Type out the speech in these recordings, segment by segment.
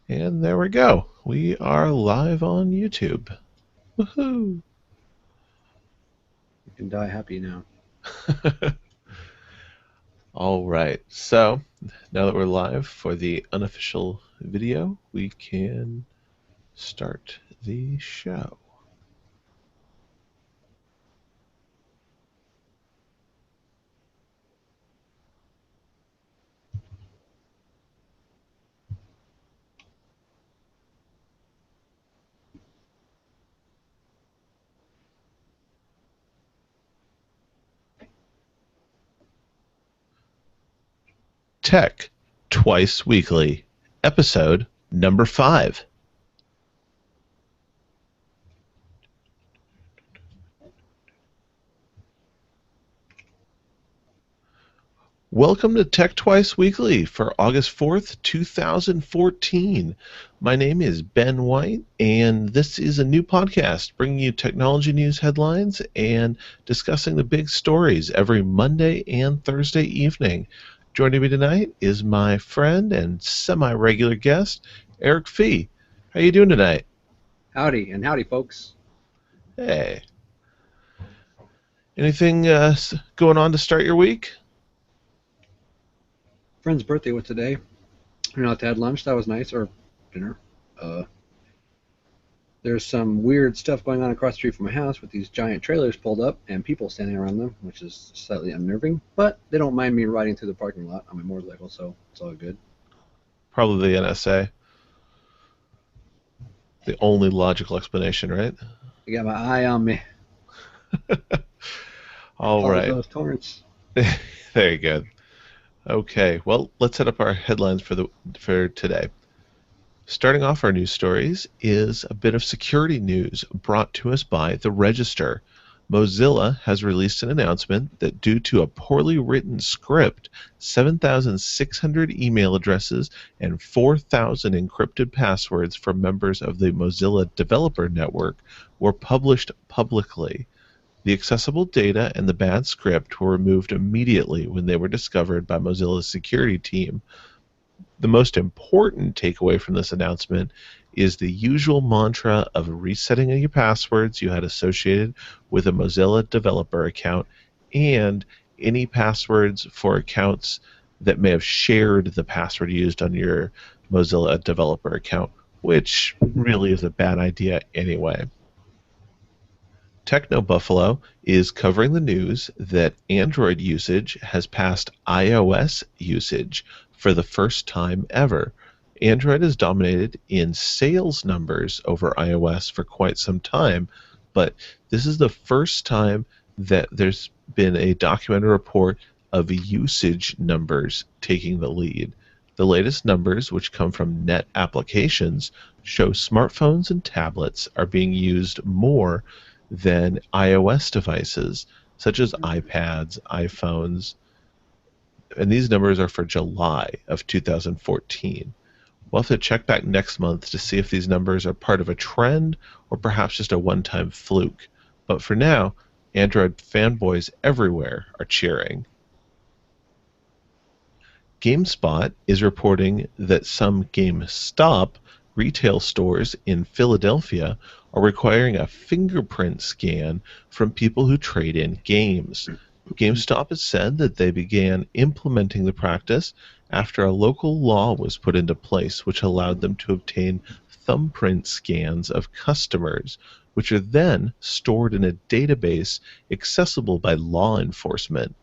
And there we go. We are live on YouTube. Woohoo! You can die happy now. All right. So now that we're live for the unofficial video, we can start the show. Tech Twice Weekly, episode number 5. Welcome to Tech Twice Weekly for August 4th, 2014. My name is Ben White, and this is a new podcast bringing you technology news headlines and discussing the big stories every Monday and Thursday evening. Joining me tonight is my friend and semi-regular guest, Eric Fee. How you doing tonight? Howdy, and howdy, folks. Hey. Anything going on to start your week? Friend's birthday was today. Went out to have lunch. That was nice, or dinner. There's some weird stuff going on across the street from my house with these giant trailers pulled up and people standing around them, which is slightly unnerving. But they don't mind me riding through the parking lot on my motorcycle, so it's all good. Probably the NSA. The only logical explanation, right? I got my eye on me. All Follow right. those torrents. Very good. Okay, well, let's set up our headlines for today. Starting off our news stories is a bit of security news brought to us by The Register. Mozilla has released an announcement that due to a poorly written script, 7,600 email addresses and 4,000 encrypted passwords from members of the Mozilla Developer Network were published publicly. The accessible data and the bad script were removed immediately when they were discovered by Mozilla's security team. The most important takeaway from this announcement is the usual mantra of resetting your passwords you had associated with a Mozilla developer account and any passwords for accounts that may have shared the password used on your Mozilla developer account, which really is a bad idea anyway. Techno Buffalo is covering the news that Android usage has passed iOS usage for the first time ever. Android has dominated in sales numbers over iOS for quite some time, but this is the first time that there's been a documented report of usage numbers taking the lead. The latest numbers, which come from Net Applications, show smartphones and tablets are being used more than iOS devices, such as iPads, iPhones, and these numbers are for July of 2014. We'll have to check back next month to see if these numbers are part of a trend or perhaps just a one-time fluke. But for now, Android fanboys everywhere are cheering. GameSpot is reporting that some GameStop retail stores in Philadelphia are requiring a fingerprint scan from people who trade in games. GameStop has said that they began implementing the practice after a local law was put into place which allowed them to obtain thumbprint scans of customers, which are then stored in a database accessible by law enforcement.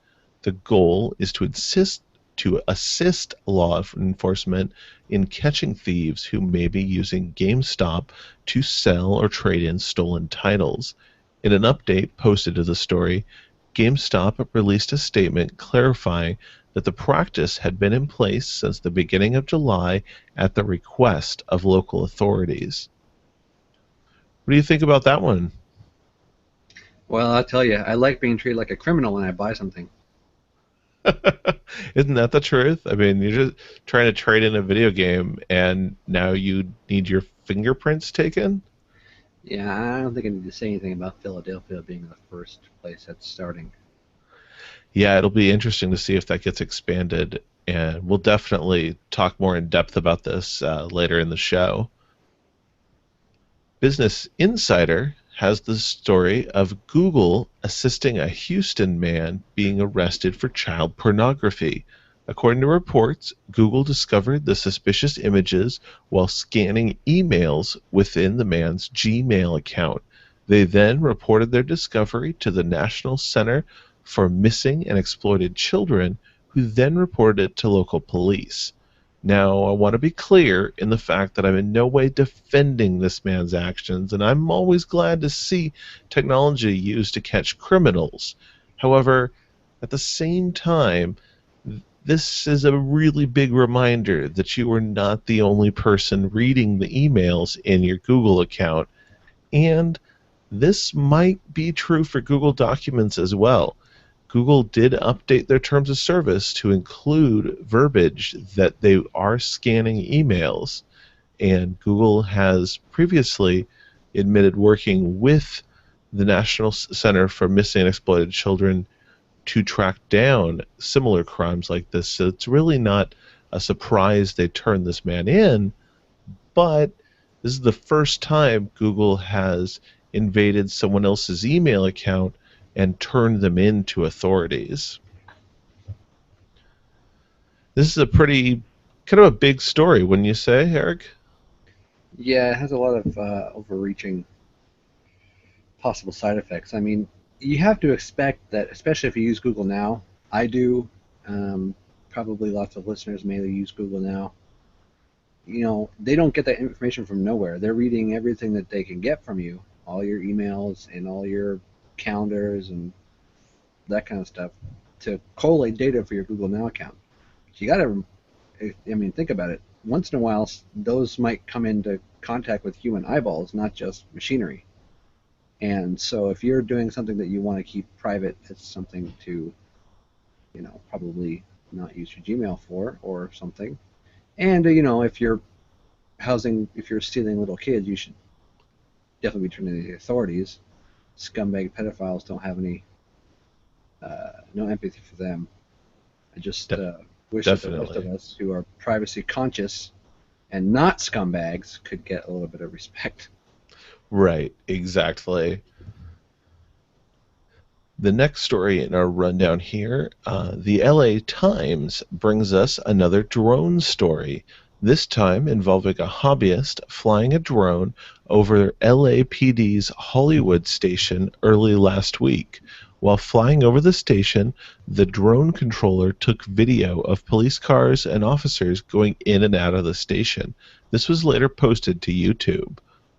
The goal is to assist law enforcement in catching thieves who may be using GameStop to sell or trade in stolen titles. In an update posted to the story, GameStop released a statement clarifying that the practice had been in place since the beginning of July at the request of local authorities. What do you think about that one? Well, I'll tell you, I like being treated like a criminal when I buy something. Isn't that the truth? I mean, you're just trying to trade in a video game, and now you need your fingerprints taken? Yeah, I don't think I need to say anything about Philadelphia being the first place that's starting. Yeah, it'll be interesting to see if that gets expanded and we'll definitely talk more in depth about this later in the show. Business Insider has the story of Google assisting a Houston man being arrested for child pornography. According to reports, Google discovered the suspicious images while scanning emails within the man's Gmail account. They then reported their discovery to the National Center for Missing and Exploited Children, who then reported it to local police. Now, I want to be clear in the fact that I'm in no way defending this man's actions, and I'm always glad to see technology used to catch criminals. However, at the same time, this is a really big reminder that you are not the only person reading the emails in your Google account, and this might be true for Google Documents as well. Google did update their terms of service to include verbiage that they are scanning emails, and Google has previously admitted working with the National Center for Missing and Exploited Children to track down similar crimes like this. So it's really not a surprise they turned this man in, but this is the first time Google has invaded someone else's email account and turned them into authorities. This is a pretty kind of a big story, wouldn't you say, Eric? Yeah, it has a lot of overreaching possible side effects. I mean, you have to expect that, especially if you use Google Now. I do. Um, Probably lots of listeners may use Google Now. They don't get that information from nowhere. They're reading everything that they can get from you, all your emails and all your calendars and that kind of stuff, to collate data for your Google Now account. So you got to, I mean, think about it. Once in a while, those might come into contact with human eyeballs, not just machinery. And so if you're doing something that you want to keep private, it's something to, probably not use your Gmail for or something. And, if you're stealing little kids, you should definitely be turning to the authorities. Scumbag pedophiles don't have no empathy for them. I just De- wish that the rest of Definitely. us who are privacy conscious and not scumbags could get a little bit of respect. Right, exactly. The next story in our rundown here, the LA Times brings us another drone story, this time involving a hobbyist flying a drone over LAPD's Hollywood station early last week. While flying over the station, the drone controller took video of police cars and officers going in and out of the station. This was later posted to YouTube.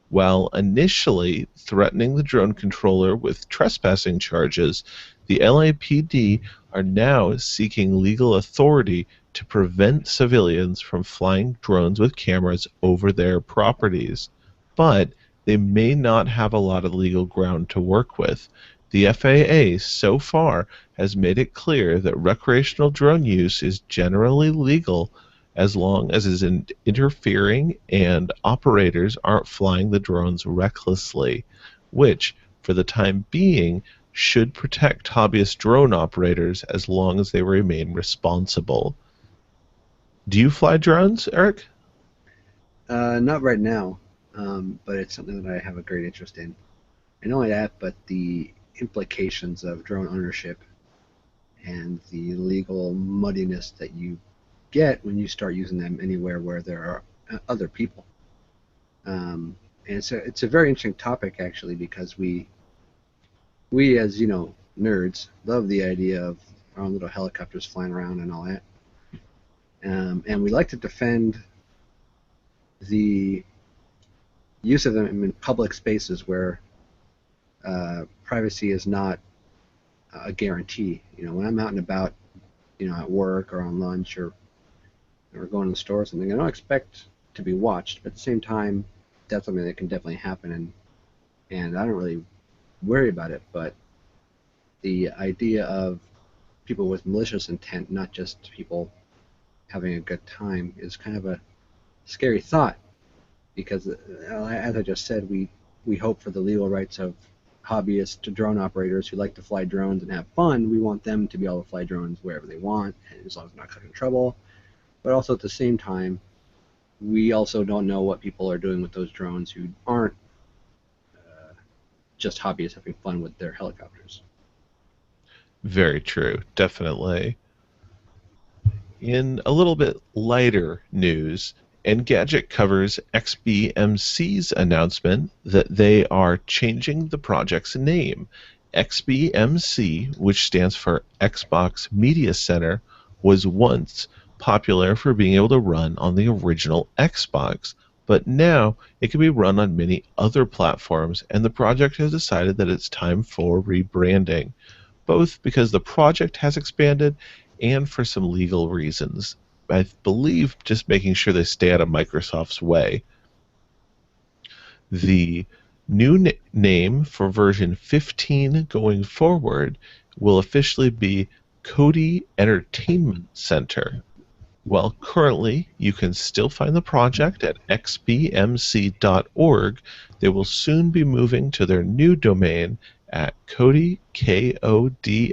While initially threatening the drone controller with trespassing charges, the LAPD are now seeking legal authority to prevent civilians from flying drones with cameras over their properties. But they may not have a lot of legal ground to work with. The FAA so far has made it clear that recreational drone use is generally legal as long as it's interfering and operators aren't flying the drones recklessly, which, for the time being, should protect hobbyist drone operators as long as they remain responsible. Do you fly drones, Eric? Not right now, but it's something that I have a great interest in. And not only that, but the implications of drone ownership and the legal muddiness that you get when you start using them anywhere where there are other people. And it's a very interesting topic actually, because we as nerds love the idea of our own little helicopters flying around and all that, and we like to defend the use of them in public spaces where privacy is not a guarantee. When I'm out and about, at work or on lunch or going to the store or something, I don't expect to be watched, but at the same time, that's something that can definitely happen, and I don't really worry about it. But the idea of people with malicious intent, not just people having a good time, is kind of a scary thought, because as I just said, we hope for the legal rights of hobbyist drone operators who like to fly drones and have fun. We want them to be able to fly drones wherever they want, as long as they're not causing trouble. But also at the same time, we also don't know what people are doing with those drones who aren't just hobbyists having fun with their helicopters. Very true, definitely. In a little bit lighter news, Engadget covers XBMC's announcement that they are changing the project's name. XBMC, which stands for Xbox Media Center, was once popular for being able to run on the original Xbox, but now it can be run on many other platforms, and the project has decided that it's time for rebranding, both because the project has expanded and for some legal reasons. I believe just making sure they stay out of Microsoft's way. The new name for version 15 going forward will officially be Kodi Entertainment Center. While currently you can still find the project at xbmc.org, they will soon be moving to their new domain at Kodi, KODI.TV.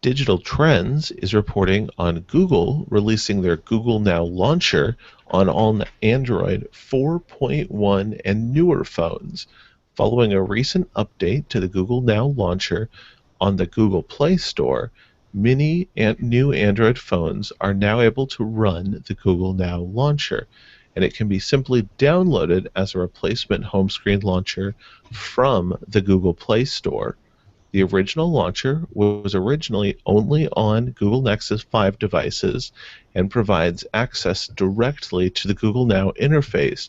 Digital Trends is reporting on Google releasing their Google Now launcher on all Android 4.1 and newer phones. Following a recent update to the Google Now launcher on the Google Play Store, many new Android phones are now able to run the Google Now launcher, and it can be simply downloaded as a replacement home screen launcher from the Google Play Store. The original launcher was originally only on Google Nexus 5 devices and provides access directly to the Google Now interface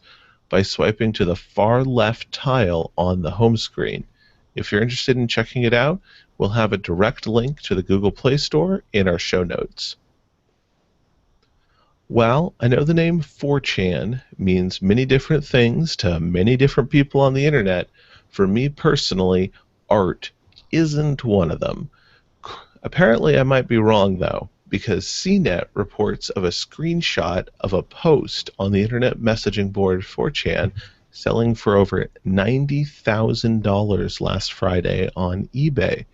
by swiping to the far left tile on the home screen. If you're interested in checking it out, we'll have a direct link to the Google Play Store in our show notes. Well, I know the name 4chan means many different things to many different people on the internet. For me personally, art isn't one of them. Apparently I might be wrong though, because CNET reports of a screenshot of a post on the internet messaging board 4chan selling for over $90,000 last Friday on eBay.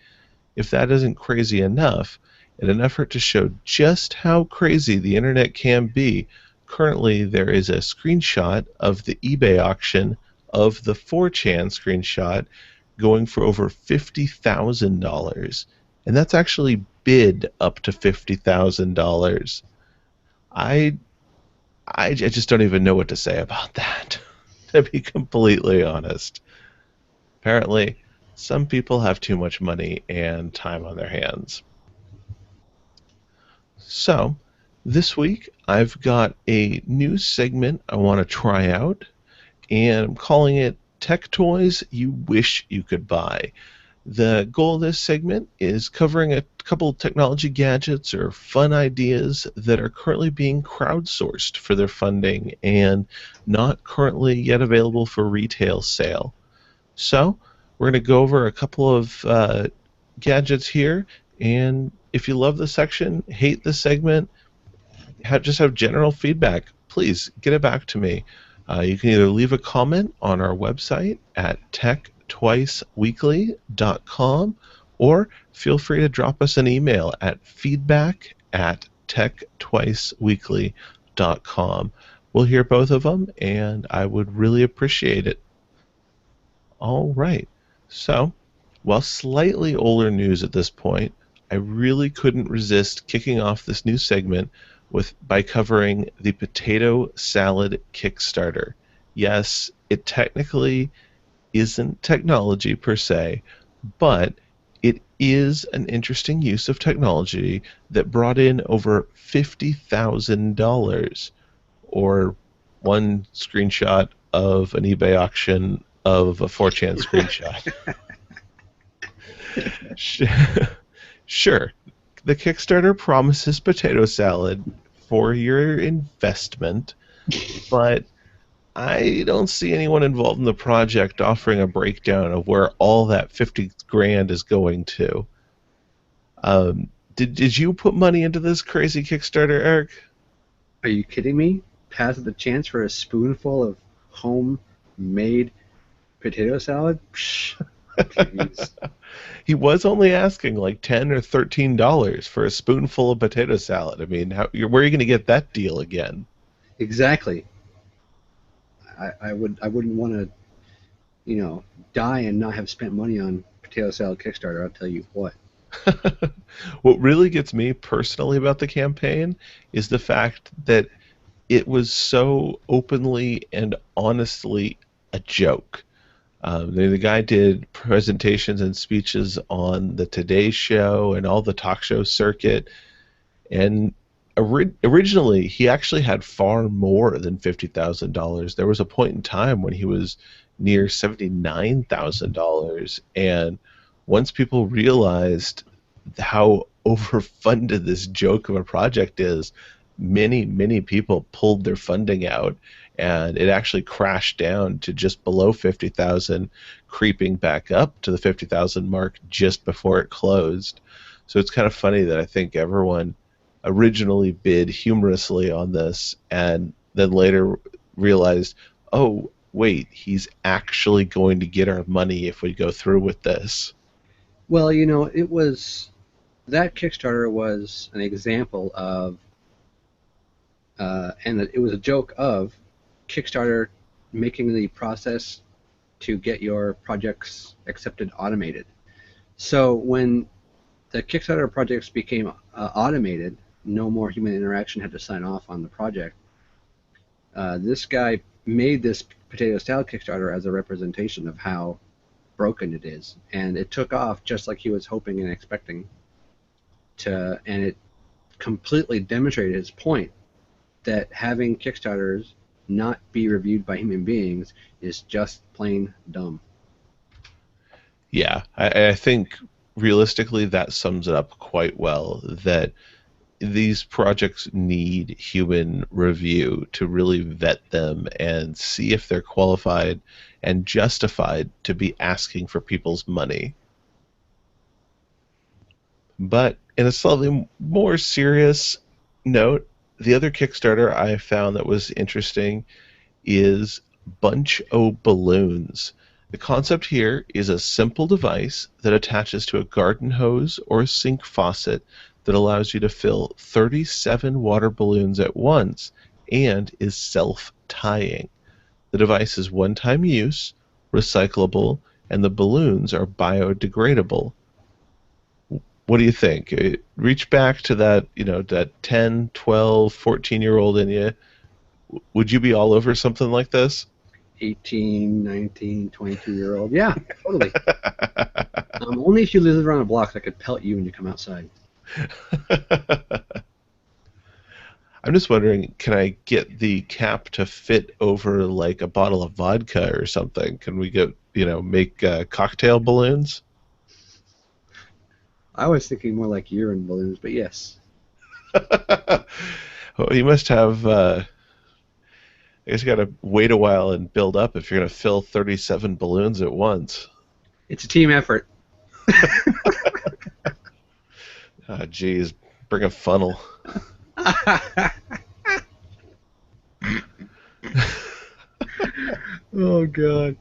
If that isn't crazy enough, in an effort to show just how crazy the internet can be, currently there is a screenshot of the eBay auction of the 4chan screenshot going for over $50,000, and that's actually bid up to $50,000. I just don't even know what to say about that, to be completely honest. Apparently, some people have too much money and time on their hands. So, this week I've got a new segment I want to try out, and I'm calling it Tech Toys You Wish You Could Buy. The goal of this segment is covering a couple technology gadgets or fun ideas that are currently being crowdsourced for their funding and not currently yet available for retail sale. So, we're going to go over a couple of gadgets here, and if you love the section, hate the segment, just have general feedback, please get it back to me. You can either leave a comment on our website at techtwiceweekly.com or feel free to drop us an email at feedback@techtwiceweekly.com. We'll hear both of them, and I would really appreciate it. All right. So, while slightly older news at this point, I really couldn't resist kicking off this new segment by covering the potato salad Kickstarter. Yes, it technically isn't technology per se, but it is an interesting use of technology that brought in over $50,000, or one screenshot of an eBay auction of a 4chan screenshot. Sure, the Kickstarter promises potato salad for your investment, but I don't see anyone involved in the project offering a breakdown of where all that 50 grand is going to. Did you put money into this crazy Kickstarter, Eric? Are you kidding me? Pass the chance for a spoonful of home made potato salad? Psh, jeez. He was only asking like $10 or $13 for a spoonful of potato salad. I mean, where are you going to get that deal again? Exactly. I wouldn't want to, you know, die and not have spent money on potato salad Kickstarter. I'll tell you what. What really gets me personally about the campaign is the fact that it was so openly and honestly a joke. The guy did presentations and speeches on the Today Show and all the talk show circuit, and originally he actually had far more than $50,000. There was a point in time when he was near $79,000, and once people realized how overfunded this joke of a project is, many people pulled their funding out, and it actually crashed down to just below 50,000, creeping back up to the 50,000 mark just before it closed. So it's kind of funny that I think everyone originally bid humorously on this and then later realized, oh, wait, he's actually going to get our money if we go through with this. Well, you know, it was that Kickstarter was an example of, and it was a joke of Kickstarter making the process to get your projects accepted automated. So when the Kickstarter projects became automated, no more human interaction had to sign off on the project. This guy made this potato salad Kickstarter as a representation of how broken it is, and it took off just like he was hoping and expecting to, and it completely demonstrated his point that having Kickstarters not be reviewed by human beings is just plain dumb. Yeah, I think realistically that sums it up quite well, that these projects need human review to really vet them and see if they're qualified and justified to be asking for people's money. But in a slightly more serious note, the other Kickstarter I found that was interesting is Bunch O Balloons. The concept here is a simple device that attaches to a garden hose or a sink faucet that allows you to fill 37 water balloons at once and is self-tying. The device is one-time use, recyclable, and the balloons are biodegradable. What do you think? Reach back to that, that 10, 12, 14-year-old in you. Would you be all over something like this? 18, 19, 22-year-old. Yeah, totally. Only if you live around a block that could pelt you when you come outside. I'm just wondering, can I get the cap to fit over like a bottle of vodka or something? Can we get, make cocktail balloons? I was thinking more like urine balloons, but yes. Well, you must have, I guess you got to wait a while and build up if you're going to fill 37 balloons at once. It's a team effort. Ah, geez, bring a funnel. Oh, God.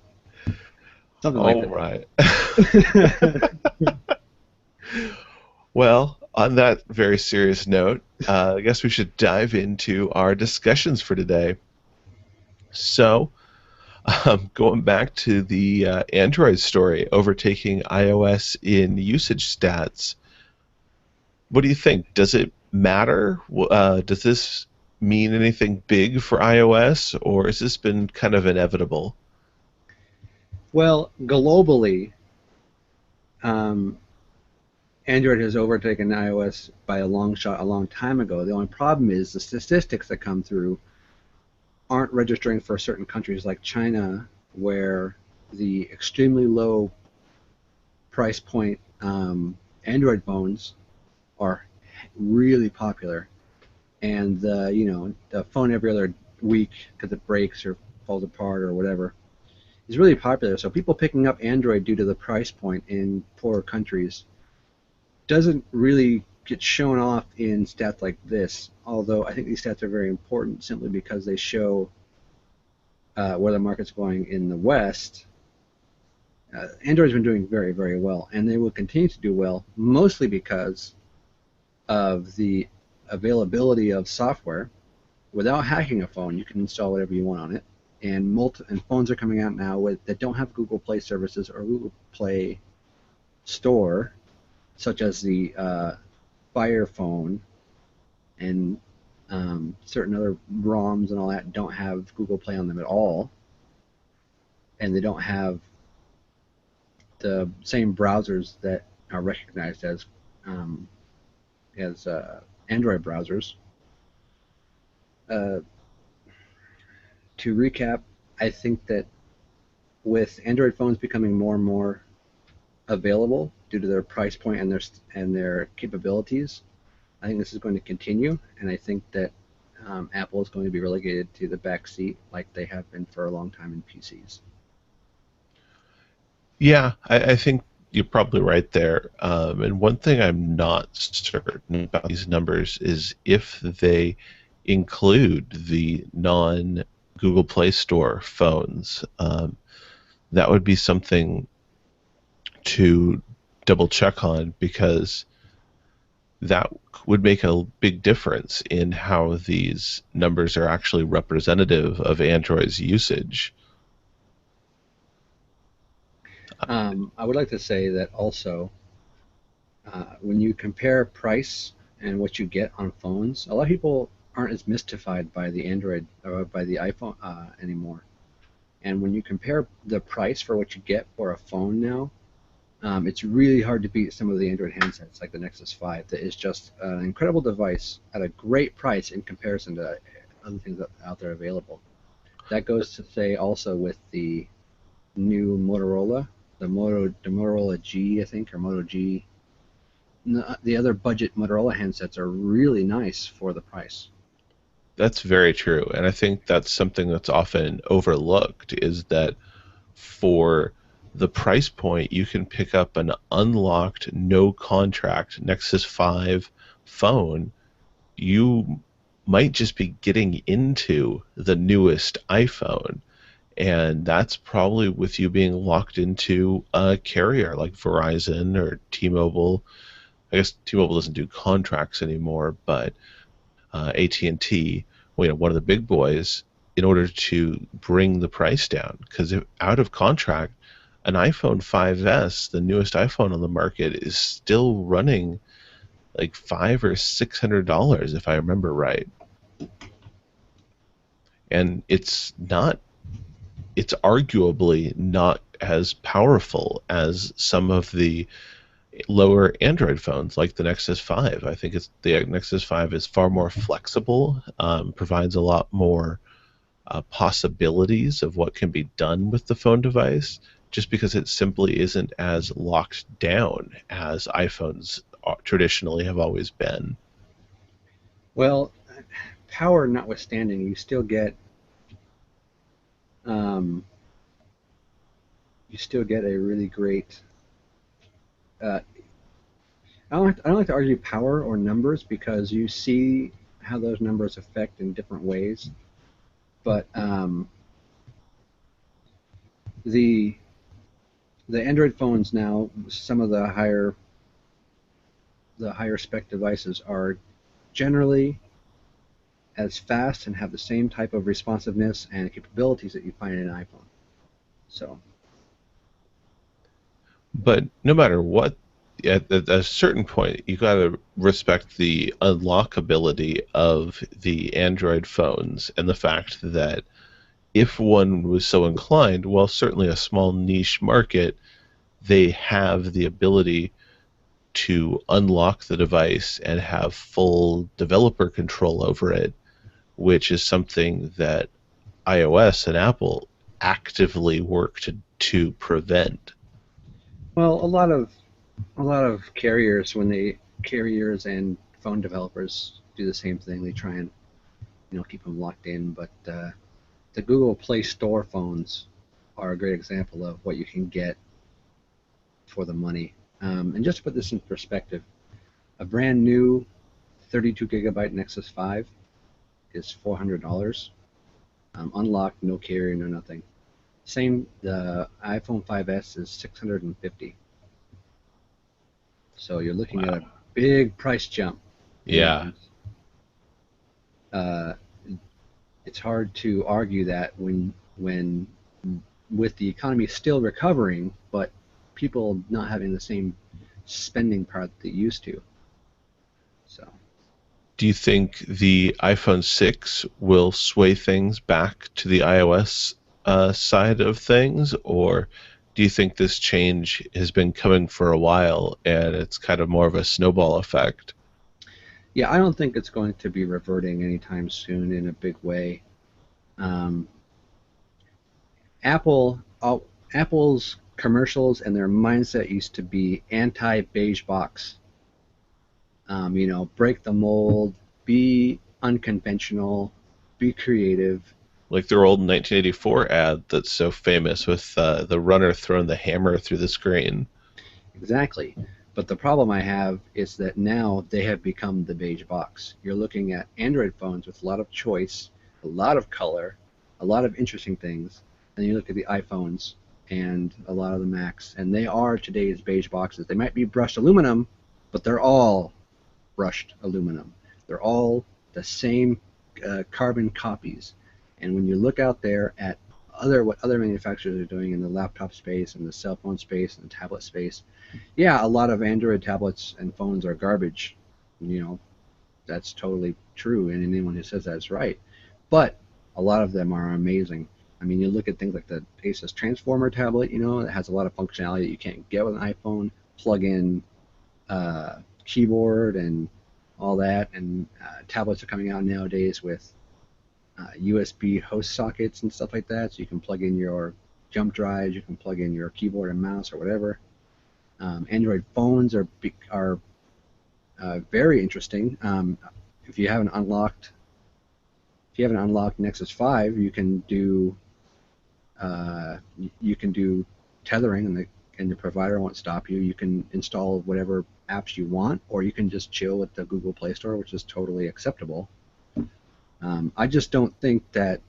Something like All that. right. Well, on that very serious note, I guess we should dive into our discussions for today. So, going back to the Android story overtaking iOS in usage stats, what do you think? Does it matter? Does this mean anything big for iOS, or has this been kind of inevitable? Well, globally, um, Android has overtaken iOS by a long shot a long time ago. The only problem is the statistics that come through aren't registering for certain countries like China, where the extremely low price point Android phones are really popular, and the phone every other week because it breaks or falls apart or whatever is really popular. So people picking up Android due to the price point in poorer countries doesn't really get shown off in stats like this, although I think these stats are very important simply because they show where the market's going in the West, Android's been doing very, very well, and they will continue to do well, mostly because of the availability of software. Without hacking a phone, you can install whatever you want on it, and phones are coming out now that don't have Google Play services or Google Play Store, such as the Fire Phone and certain other ROMs and all that don't have Google Play on them at all, and they don't have the same browsers that are recognized um, as Android browsers. Uh, to recap, I think that with Android phones becoming more and more available due to their price point and their capabilities, I think this is going to continue, and I think that Apple is going to be relegated to the back seat like they have been for a long time in PCs. Yeah, I think you're probably right there. And one thing I'm not certain about these numbers is if they include the non Google Play Store phones. That would be something to double check on because that would make a big difference in how these numbers are actually representative of Android's usage. I would like to say that also, when you compare price and what you get on phones, a lot of people aren't as mystified by the Android or by the iPhone anymore. And when you compare the price for what you get for a phone now, it's really hard to beat some of the Android handsets like the Nexus 5. That is just an incredible device at a great price in comparison to other things out there available. That goes to say also with the new Motorola, the Motorola G, I think, or Moto G. The other budget Motorola handsets are really nice for the price. That's very true. And I think that's something that's often overlooked is that for the price point, you can pick up an unlocked, no contract Nexus 5 phone. You might just be getting into the newest iPhone. And that's probably with you being locked into a carrier like Verizon or T-Mobile. I guess T-Mobile doesn't do contracts anymore, but AT&T, well, one of the big boys, in order to bring the price down. Because out of contract, an iPhone 5S, the newest iPhone on the market, is still running like $500 or $600 if I remember right. And it's not. It's arguably not as powerful as some of the lower Android phones like the Nexus 5. I think the Nexus 5 is far more flexible, provides a lot more possibilities of what can be done with the phone device, just because it simply isn't as locked down as iPhones traditionally have always been. Well, power notwithstanding, um, you still get a really great. Uh, I don't like to argue power or numbers because you see how those numbers affect in different ways. But the the Android phones now, some of the higher spec devices are generally as fast and have the same type of responsiveness and capabilities that you find in an iPhone. So, But no matter what, at a certain point, you got to respect the unlockability of the Android phones and the fact that if one was so inclined, while certainly a small niche market, they have the ability to unlock the device and have full developer control over it, which is something that iOS and Apple actively work to prevent. well, a lot of carriers and phone developers do the same thing. They try and keep them locked in, but the Google Play Store phones are a great example of what you can get for the money. And just to put this in perspective, a brand new 32 gigabyte Nexus 5 is $400. Unlocked, no carrier, no nothing. Same, the iPhone 5S is 650. So you're looking at a Wow. big price jump, Yeah. and uh, it's hard to argue that when with the economy still recovering, but people not having the same spending power that they used to. So Do you think the iPhone 6 will sway things back to the iOS side of things, or do you think this change has been coming for a while and it's kind of more of a snowball effect? yeah, I don't think it's going to be reverting anytime soon in a big way. Um, Apple, Apple's commercials and their mindset used to be anti-beige box. Break the mold, be unconventional, be creative. Like their old 1984 ad that's so famous with the runner throwing the hammer through the screen. Exactly. But the problem I have is that now they have become the beige box. You're looking at Android phones with a lot of choice, a lot of color, a lot of interesting things. And you look at the iPhones and a lot of the Macs, and they are today's beige boxes. They might be brushed aluminum, but they're all brushed aluminum. They're all the same carbon copies. And when you look out there at what other manufacturers are doing in the laptop space and the cell phone space and the tablet space, yeah, a lot of Android tablets and phones are garbage. You know, that's totally true, and anyone who says that's right. But a lot of them are amazing. I mean, you look at things like the Asus Transformer tablet, that has a lot of functionality that you can't get with an iPhone. Plug in uh, keyboard and all that, and tablets are coming out nowadays with USB host sockets and stuff like that, so you can plug in your jump drives, you can plug in your keyboard and mouse or whatever. Android phones are very interesting. If you haven't unlocked if you haven't unlocked Nexus 5, you can do tethering, and the provider won't stop you. You can install whatever apps you want, or you can just chill with the Google Play Store, which is totally acceptable. I just don't think that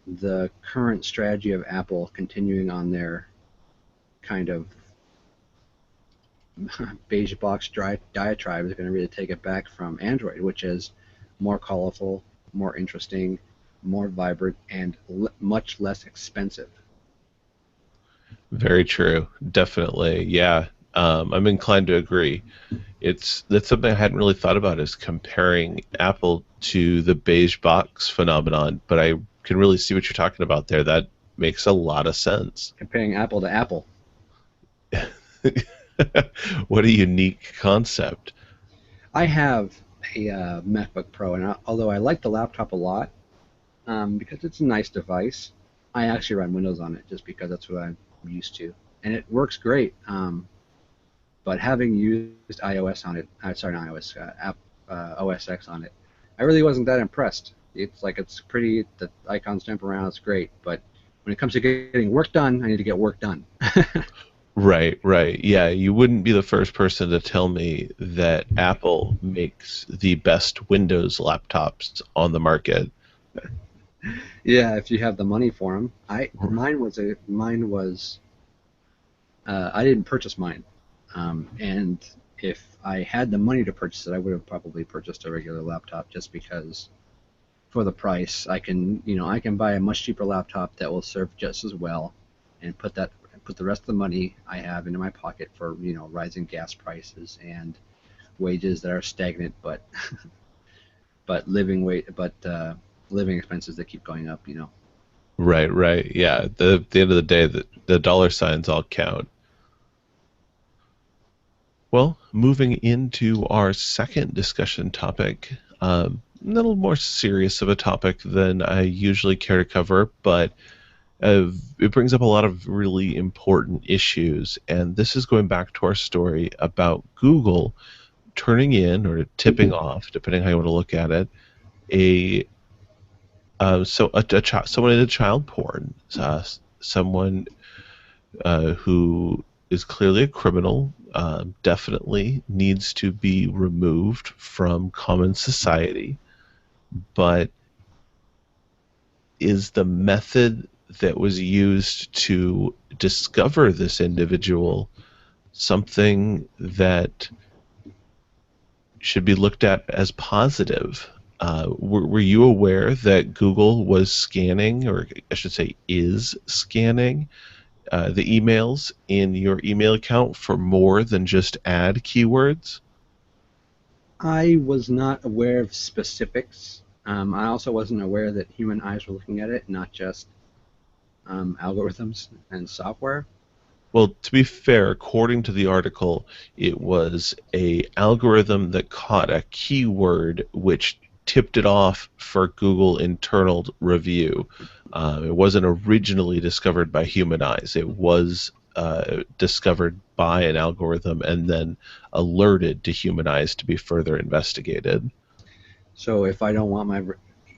the current strategy of Apple continuing on their kind of beige box diatribe is going to really take it back from Android, which is more colorful, more interesting, more vibrant, and much less expensive. Very true. Definitely. Yeah. I'm inclined to agree. That's something I hadn't really thought about is comparing Apple to the beige box phenomenon, but I can really see what you're talking about there. That makes a lot of sense. Comparing Apple to Apple. What a unique concept. I have a MacBook Pro, and although I like the laptop a lot because it's a nice device, I actually run Windows on it just because that's what I'm used to, and it works great. But having used iOS on it, sorry, not iOS, OS X on it, I really wasn't that impressed. It's pretty, the icons jump around, it's great, but when it comes to getting work done, I need to get work done. Right, right. Yeah, you wouldn't be the first person to tell me that Apple makes the best Windows laptops on the market. Yeah, if you have the money for them. Mine was I didn't purchase mine, and if I had the money to purchase it, I would have probably purchased a regular laptop just because for the price, I can buy a much cheaper laptop that will serve just as well, and put the rest of the money I have into my pocket for rising gas prices and wages that are stagnant, but living expenses that keep going up. Right, right. Yeah. At the end of the day, the dollar signs all count. Well, moving into our second discussion topic, a little more serious of a topic than I usually care to cover, but it brings up a lot of really important issues. And this is going back to our story about Google turning in or tipping off, depending how you want to look at it, a someone into child porn, someone who is clearly a criminal, definitely needs to be removed from common society. But is the method that was used to discover this individual something that should be looked at as positive? Were you aware that Google was scanning, or I should say, is scanning the emails in your email account for more than just ad keywords? I was not aware of specifics. I also wasn't aware that human eyes were looking at it, not just algorithms and software. Well, to be fair, according to the article, it was a algorithm that caught a keyword which tipped it off for Google internal review. It wasn't originally discovered by human eyes. It was discovered by an algorithm and then alerted to human eyes to be further investigated. So if I don't want my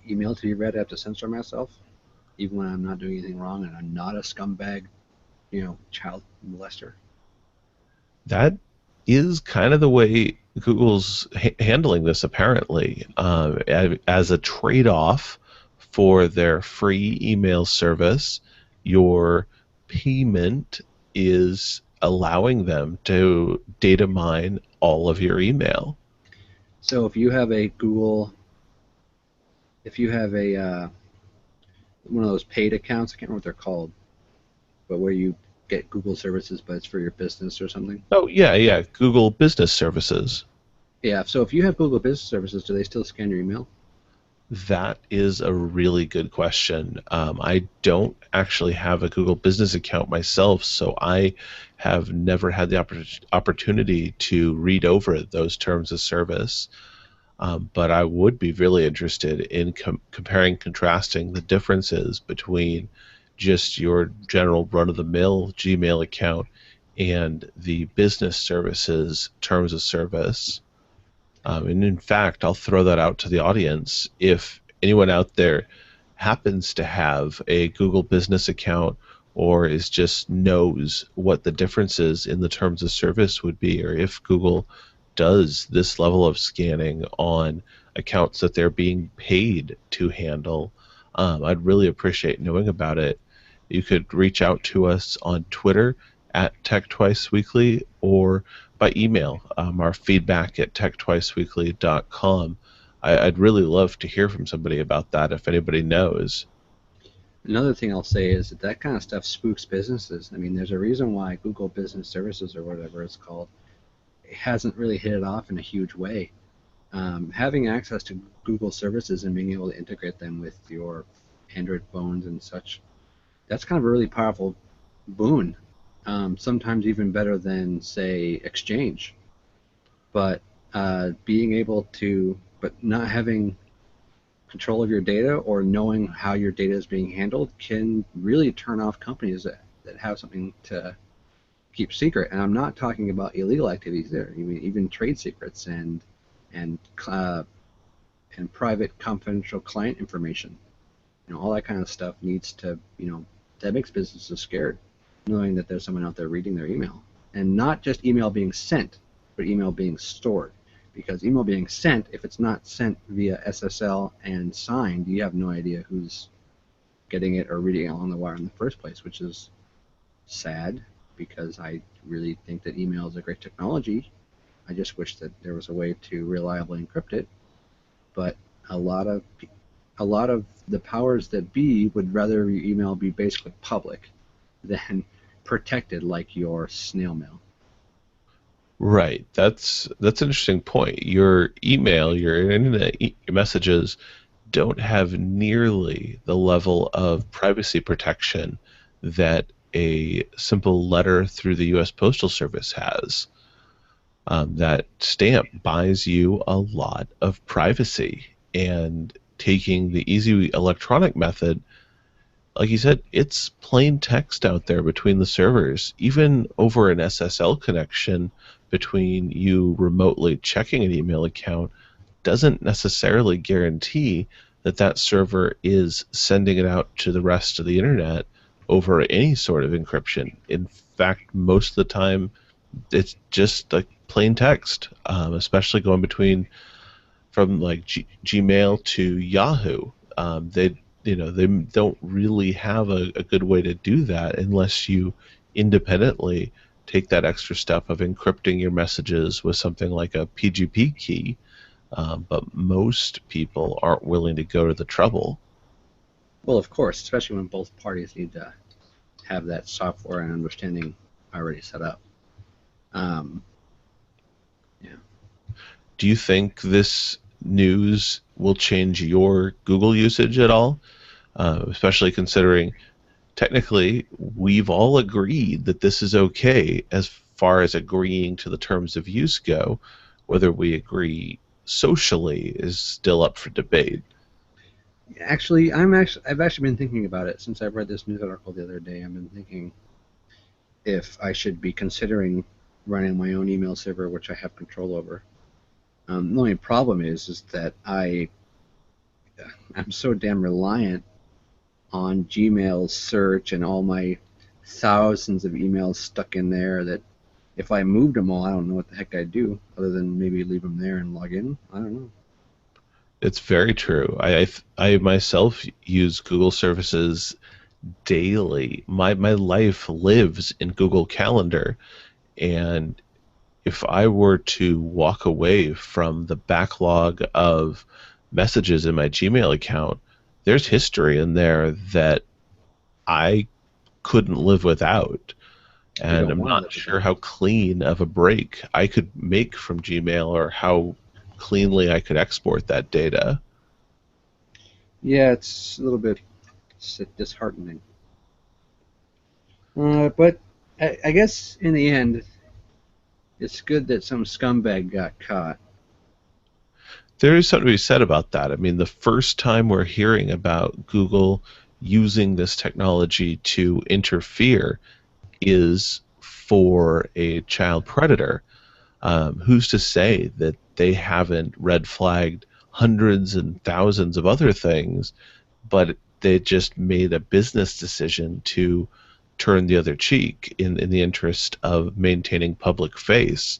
email to be read, I have to censor myself, even when I'm not doing anything wrong and I'm not a scumbag, child molester. That is kind of the way Google's handling this, apparently, as a trade-off for their free email service. Your payment is allowing them to data mine all of your email. So if you have a Google, if you have a one of those paid accounts, I can't remember what they're called, but where you get Google services, but it's for your business or something. Oh, yeah, yeah, Google Business Services. Yeah. So if you have Google Business Services, do they still scan your email? That is a really good question. I don't actually have a Google Business account myself, so I have never had the opportunity to read over those terms of service. But I would be really interested in comparing, contrasting the differences between just your general run-of-the-mill Gmail account and the business services terms of service. And in fact, I'll throw that out to the audience. If anyone out there happens to have a Google Business account or is just knows what the differences in the terms of service would be, or if Google does this level of scanning on accounts that they're being paid to handle, I'd really appreciate knowing about it. You could reach out to us on Twitter at TechTwiceWeekly or by email, our feedback at techtwiceweekly.com. I'd really love to hear from somebody about that if anybody knows. Another thing I'll say is that that kind of stuff spooks businesses. I mean, there's a reason why Google Business Services or whatever it's called, it hasn't really hit it off in a huge way. Having access to Google services and being able to integrate them with your Android phones and such, that's kind of a really powerful boon. Sometimes even better than, say, Exchange. But being able to, but not having control of your data or knowing how your data is being handled can really turn off companies that have something to keep secret. And I'm not talking about illegal activities there. I mean, even trade secrets and and private confidential client information. All that kind of stuff needs to, that makes businesses scared, knowing that there's someone out there reading their email. And not just email being sent, but email being stored. Because email being sent, if it's not sent via SSL and signed, you have no idea who's getting it or reading it along the wire in the first place, which is sad because I really think that email is a great technology. I just wish that there was a way to reliably encrypt it. But a lot of the powers that be would rather your email be basically public than protected like your snail mail. Right. That's an interesting point. Your email, your internet your messages don't have nearly the level of privacy protection that a simple letter through the U.S. Postal Service has. That stamp buys you a lot of privacy, and taking the easy electronic method, like you said, it's plain text out there between the servers. Even over an SSL connection between you remotely checking an email account doesn't necessarily guarantee that that server is sending it out to the rest of the internet over any sort of encryption. In fact, most of the time, it's just like plain text, especially going between from like Gmail to Yahoo. They they don't really have a good way to do that unless you independently take that extra step of encrypting your messages with something like a PGP key. But most people aren't willing to go to the trouble. Well, of course, especially when both parties need to have that software and understanding already set up. Um, yeah. Do you think this news will change your Google usage at all? Especially considering technically we've all agreed that this is okay as far as agreeing to the terms of use go. Whether we agree socially is still up for debate. Actually, I've actually been thinking about it since I read this news article the other day. I've been thinking if I should be considering running my own email server, which I have control over. The only problem is that I'm so damn reliant on Gmail's search and all my thousands of emails stuck in there that if I moved them all, I don't know what the heck I'd do other than maybe leave them there and log in. I don't know. It's very true. I myself use Google services daily. My life lives in Google Calendar, and if I were to walk away from the backlog of messages in my Gmail account, there's history in there that I couldn't live without. You And don't I'm want to not live with sure that. how clean of a break I could make from Gmail or how cleanly I could export that data. Yeah, it's a little bit disheartening. But I guess in the end, it's good that some scumbag got caught. There is something to be said about that. I mean, the first time we're hearing about Google using this technology to interfere is for a child predator. Who's to say that they haven't red flagged hundreds and thousands of other things, but they just made a business decision to turn the other cheek in the interest of maintaining public face.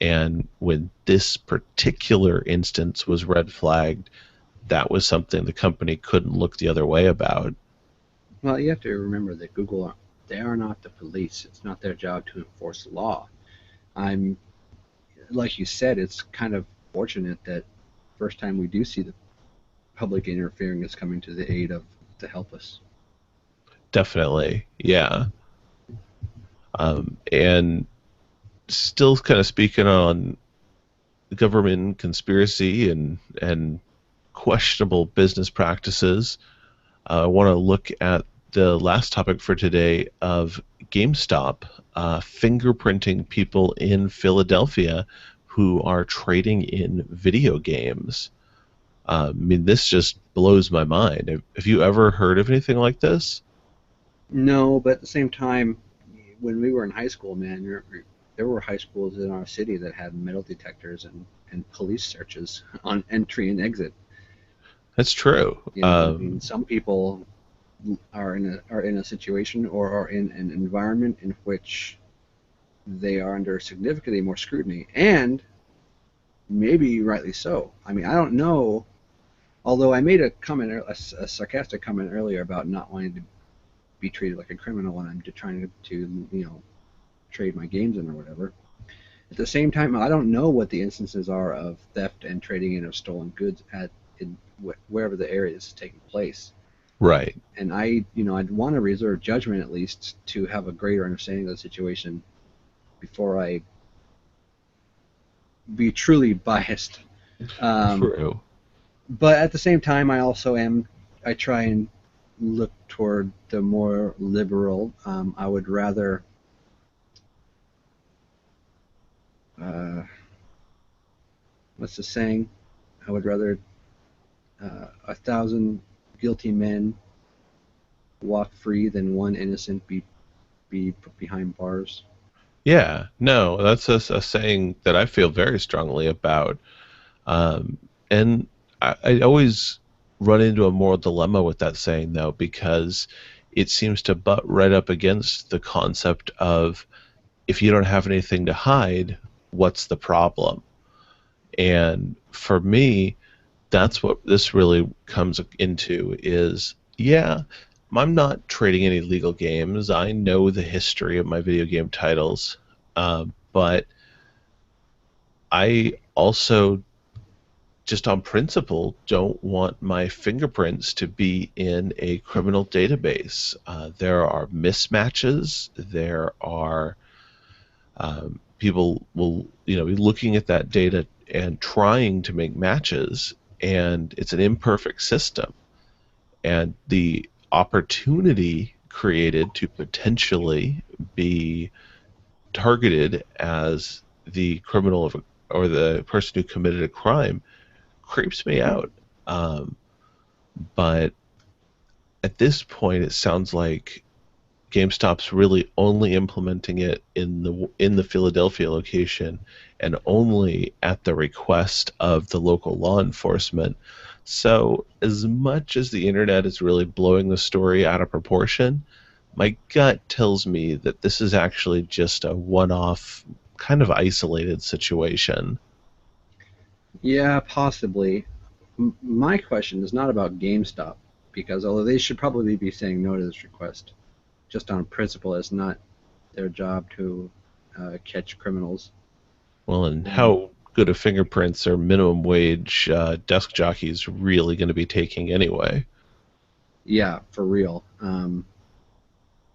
And when this particular instance was red flagged, that was something the company couldn't look the other way about. Well, you have to remember that they are not the police. It's not their job to enforce the law. I'm, like you said, it's kind of fortunate that first time we do see the public interfering is coming to the aid of to help us. Definitely, yeah. And still kind of speaking on government conspiracy and questionable business practices, I want to look at the last topic for today of GameStop fingerprinting people in Philadelphia who are trading in video games. I mean, this just blows my mind. Have you ever heard of anything like this? No, but at the same time, when we were in high school, man, there were high schools in our city that had metal detectors and police searches on entry and exit. That's true. You know, I mean, some people are in a situation or are in an environment in which they are under significantly more scrutiny, and maybe rightly so. I mean, I don't know. Although I made a comment, a sarcastic comment earlier about not wanting to be treated like a criminal when I'm just trying to trade my games in or whatever. At the same time, I don't know what the instances are of theft and trading in of stolen goods wherever the area is taking place. Right. And I'd want to reserve judgment at least to have a greater understanding of the situation before I be truly biased. Um, True. but at the same time, I try and look toward the more liberal. I would rather, uh, what's the saying? I would rather 1,000 guilty men walk free than one innocent be put behind bars. Yeah. No, that's a saying that I feel very strongly about. And I always run into a moral dilemma with that saying, though, because it seems to butt right up against the concept of if you don't have anything to hide, what's the problem? And for me, that's what this really comes into is, yeah, I'm not trading any legal games. I know the history of my video game titles, but I also, just on principle, don't want my fingerprints to be in a criminal database. There are mismatches. There are people will be looking at that data and trying to make matches, and it's an imperfect system. And the opportunity created to potentially be targeted as the criminal of or the person who committed a crime creeps me out. Um, but at this point, it sounds like GameStop's really only implementing it in the Philadelphia location and only at the request of the local law enforcement. So, as much as the internet is really blowing the story out of proportion, my gut tells me that this is actually just a one-off, kind of isolated situation. Yeah, possibly. My question is not about GameStop, because although they should probably be saying no to this request, just on principle, it's not their job to catch criminals. Well, and Um, how good of fingerprints are minimum wage desk jockeys really going to be taking anyway? yeah, for real.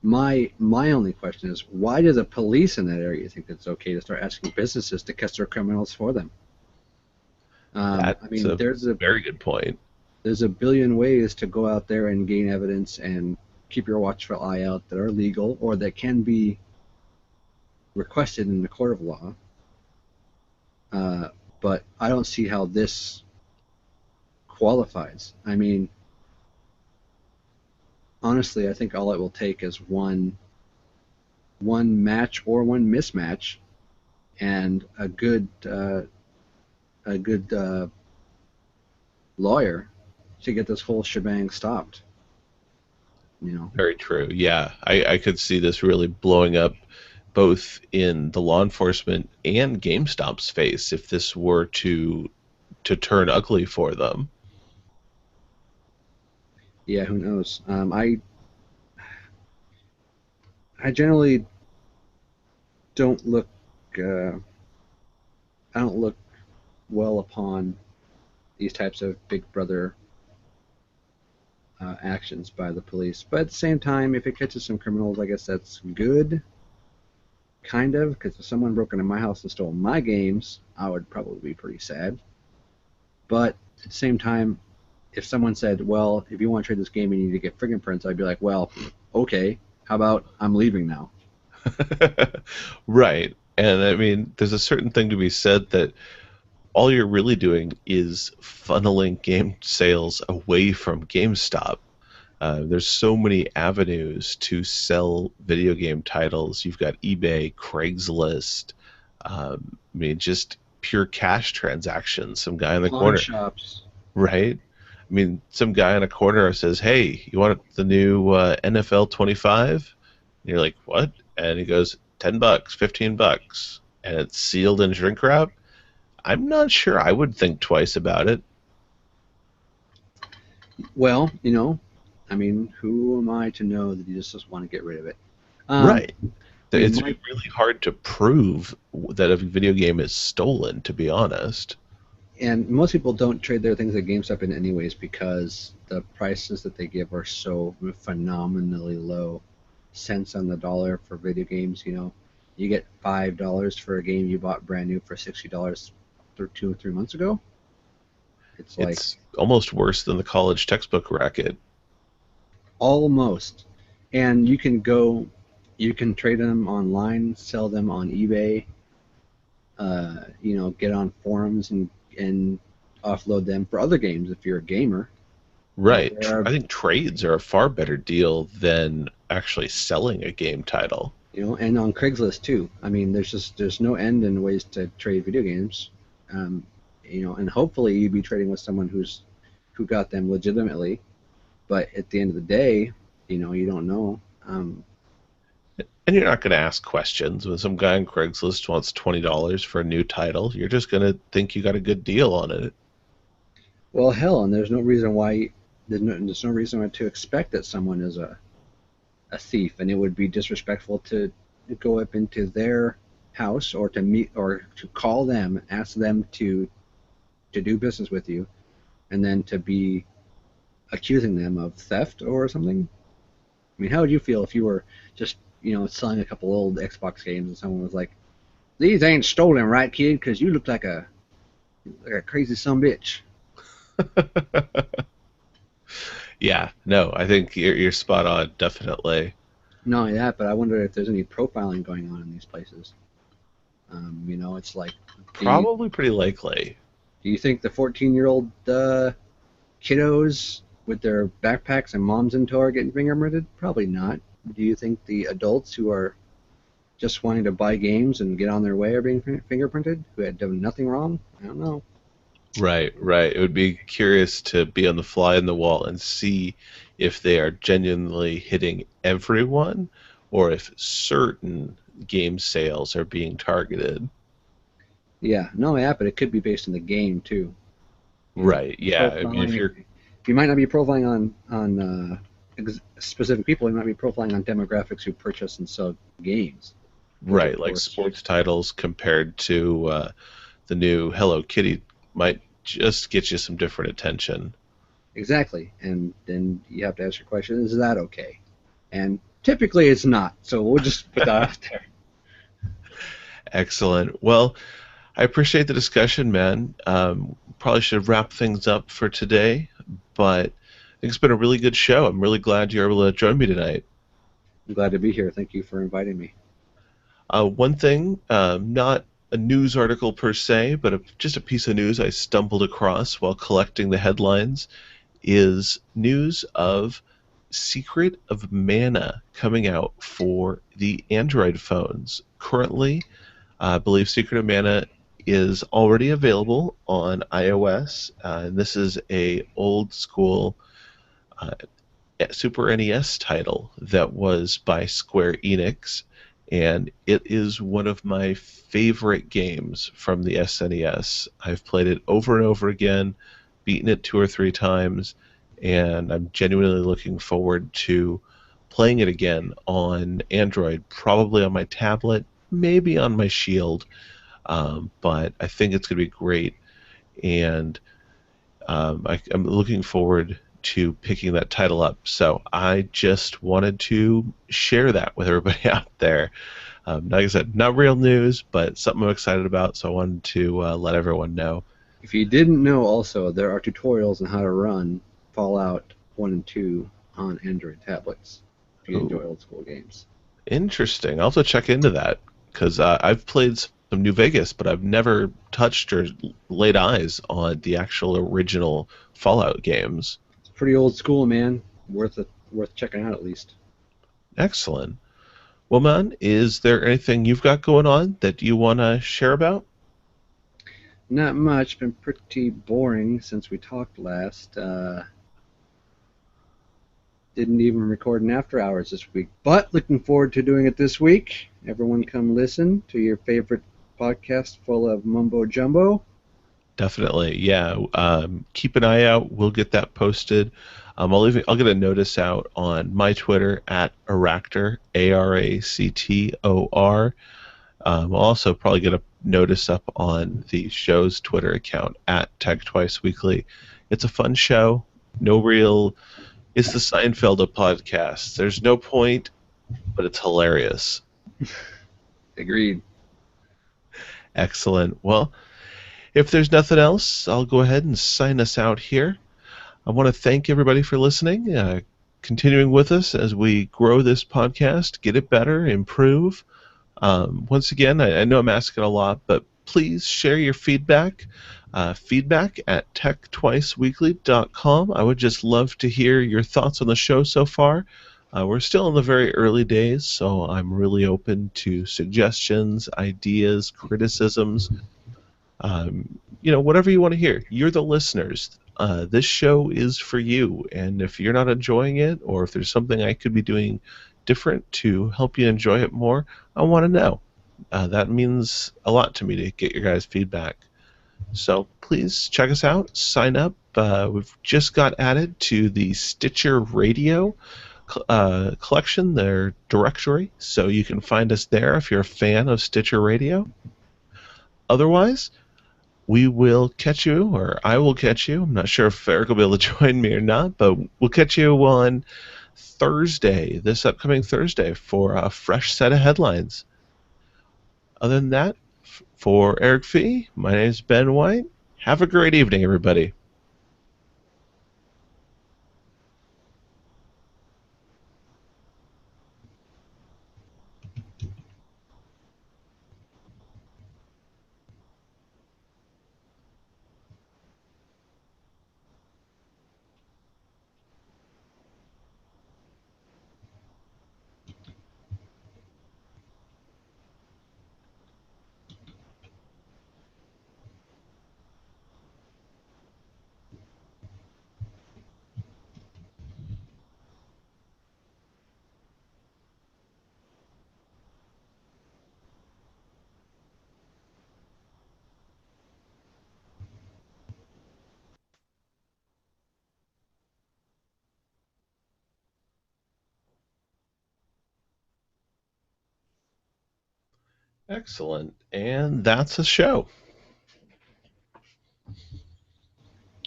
My only question is, why do the police in that area think it's okay to start asking businesses to catch their criminals for them? I That's mean, a very good point. there's a billion ways to go out there and gain evidence and keep your watchful eye out that are legal or that can be requested in the court of law. Uh, but I don't see how this qualifies. I mean, honestly, I think all it will take is one match or one mismatch, and a good lawyer to get this whole shebang stopped. You know. Very true. Yeah, I could see this really blowing up both in the law enforcement and GameStop's face if this were to turn ugly for them. Yeah, who knows? I generally don't look uh, I don't look well upon these types of Big Brother actions by the police. But at the same time, if it catches some criminals, I guess that's good, kind of. Because if someone broke into my house and stole my games, I would probably be pretty sad. But at the same time, if someone said, "Well, if you want to trade this game, you need to get fingerprints," I'd be like, "Well, okay. How about I'm leaving now?" Right. And I mean, there's a certain thing to be said that all you're really doing is funneling game sales away from GameStop. There's so many avenues to sell video game titles. You've got eBay, Craigslist. I mean, just pure cash transactions. Some guy in the Pawn corner, shops. right? I mean, some guy in a corner says, "Hey, you want the new NFL 25?" And you're like, "What?" And he goes, "$10, $15," and it's sealed in shrink wrap. I'm not sure I would think twice about it. Well, I mean, who am I to know that you just want to get rid of it? Right. I mean, It's really hard to prove that a video game is stolen, to be honest. and most people don't trade their things at GameStop in anyways because the prices that they give are so phenomenally low, cents on the dollar for video games. You get $5 for a game you bought brand new for $60 2 or 3 months ago. It's like It's almost worse than the college textbook racket. almost, and you can trade them online, sell them on eBay. Get on forums and offload them for other games if you're a gamer. Right. There are, I think trades are a far better deal than actually selling a game title. and on Craigslist too. I mean, there's no end in ways to trade video games. Um, and hopefully you'd be trading with someone who got them legitimately. But at the end of the day, you don't know. And you're not going to ask questions. When some guy on Craigslist wants $20 for a new title, you're just going to think you got a good deal on it. Well, hell, and there's no reason to expect that someone is a thief, and it would be disrespectful to go up into their house or to meet or to call them, ask them to do business with you, and then to be accusing them of theft or something. I mean, how would you feel if you were just selling a couple old Xbox games and someone was like, "These ain't stolen, right, kid? Because you look like a crazy son bitch." Yeah, no, I think you're spot on, definitely. Not only that, but I wonder if there's any profiling going on in these places. It's like, do you Probably pretty likely. do you think the 14-year-old kiddos with their backpacks and moms in tow are getting fingerprinted? Probably not. Do you think the adults who are just wanting to buy games and get on their way are being fingerprinted, who had done nothing wrong? I don't know. Right, right. It would be curious to be on the fly in the wall and see if they are genuinely hitting everyone or if certain game sales are being targeted. Yeah, no, yeah, but it could be based on the game too. Right, yeah. I mean, if Profiling. you're You might not be profiling on specific people. You might be profiling on demographics who purchase and sell games, which right, of like course, sports titles compared to the new Hello Kitty might just get you some different attention. exactly. And then you have to ask your question: is that okay? And typically, it's not. So we'll just put that out there. Excellent. Well, I appreciate the discussion, man. Probably should wrap things up for today, but I think it's been a really good show. I'm really glad you're able to join me tonight. I'm glad to be here. Thank you for inviting me. One thing, not a news article per se, but just a piece of news I stumbled across while collecting the headlines is news of Secret of Mana coming out for the Android phones. Currently, I believe Secret of Mana is already available on iOS. And this is a old school uh, Super NES title that was by Square Enix, and it is one of my favorite games from the SNES. I've played it over and over again, beaten it two or three times, and I'm genuinely looking forward to playing it again on Android, probably on my tablet, maybe on my Shield, but I think it's going to be great, and I'm looking forward to picking that title up. So I just wanted to share that with everybody out there. Like I said, not real news, but something I'm excited about. So I wanted to let everyone know. If you didn't know, also there are tutorials on how to run Fallout 1 and 2 on Android tablets. If you enjoy Ooh, old school games. interesting. I'll have to check into that because I've played some New Vegas, but I've never touched or laid eyes on the actual original Fallout games. It's pretty old school, man. Worth checking out at least. Excellent. Well, man, is there anything you've got going on that you want to share about? Not much. Been pretty boring since we talked last. Didn't even record an after hours this week, but looking forward to doing it this week. Everyone, come listen to your favorite podcast full of mumbo jumbo. Definitely, yeah. Keep an eye out. We'll get that posted. I'll get a notice out on my Twitter at Aractor, Aractor. I'll also probably get a notice up on the show's Twitter account at Tech Twice Weekly. It's a fun show. No real. It's the Seinfeld of podcasts. There's no point, but it's hilarious. Agreed. Excellent. Well, if there's nothing else, I'll go ahead and sign us out here. I want to thank everybody for listening, continuing with us as we grow this podcast, get it better, improve. Once again, I know I'm asking a lot, but please share your feedback. Feedback at techtwiceweekly.com. I would just love to hear your thoughts on the show so far. We're still in the very early days, so I'm really open to suggestions, ideas, criticisms. Whatever you want to hear. You're the listeners. This show is for you, and if you're not enjoying it, or if there's something I could be doing different to help you enjoy it more, I want to know. That means a lot to me to get your guys' feedback. So please check us out, sign up, we've just got added to the Stitcher Radio collection, their directory, so you can find us there if you're a fan of Stitcher Radio. Otherwise, we will catch you, or I will catch you. I'm not sure if Eric will be able to join me or not, but we'll catch you on Thursday, this upcoming Thursday, for a fresh set of headlines. Other than that, for Eric Fee, my name is Ben White. Have a great evening, everybody. Excellent. And that's a show.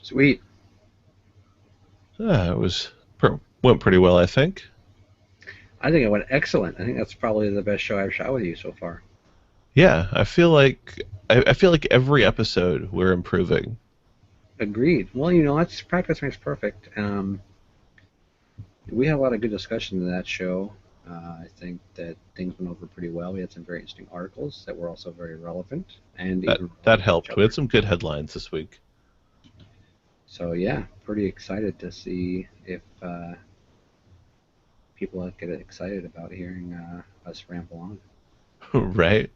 Sweet. It went pretty well, I think. I think it went excellent. I think that's probably the best show I've shot with you so far. Yeah, I feel like every episode we're improving. Agreed. Well, you know, that's practice makes perfect. We had a lot of good discussion in that show. I think that things went over pretty well. We had some very interesting articles that were also very relevant, and That even that helped. We had some good headlines this week. So yeah, pretty excited to see if people get excited about hearing us ramble on. Right?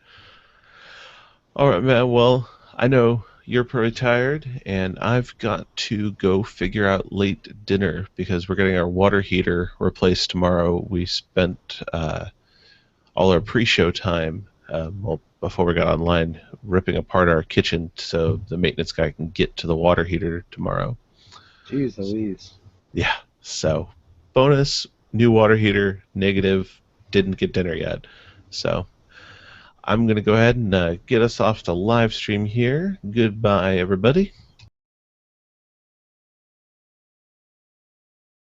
All right, man. Well, I know you're pretty tired, and I've got to go figure out late dinner because we're getting our water heater replaced tomorrow. We spent all our pre-show time, before we got online, ripping apart our kitchen so the maintenance guy can get to the water heater tomorrow. Jeez Louise. Yeah. So, bonus, new water heater, negative, didn't get dinner yet. So, I'm going to go ahead and get us off the live stream here. Goodbye, everybody.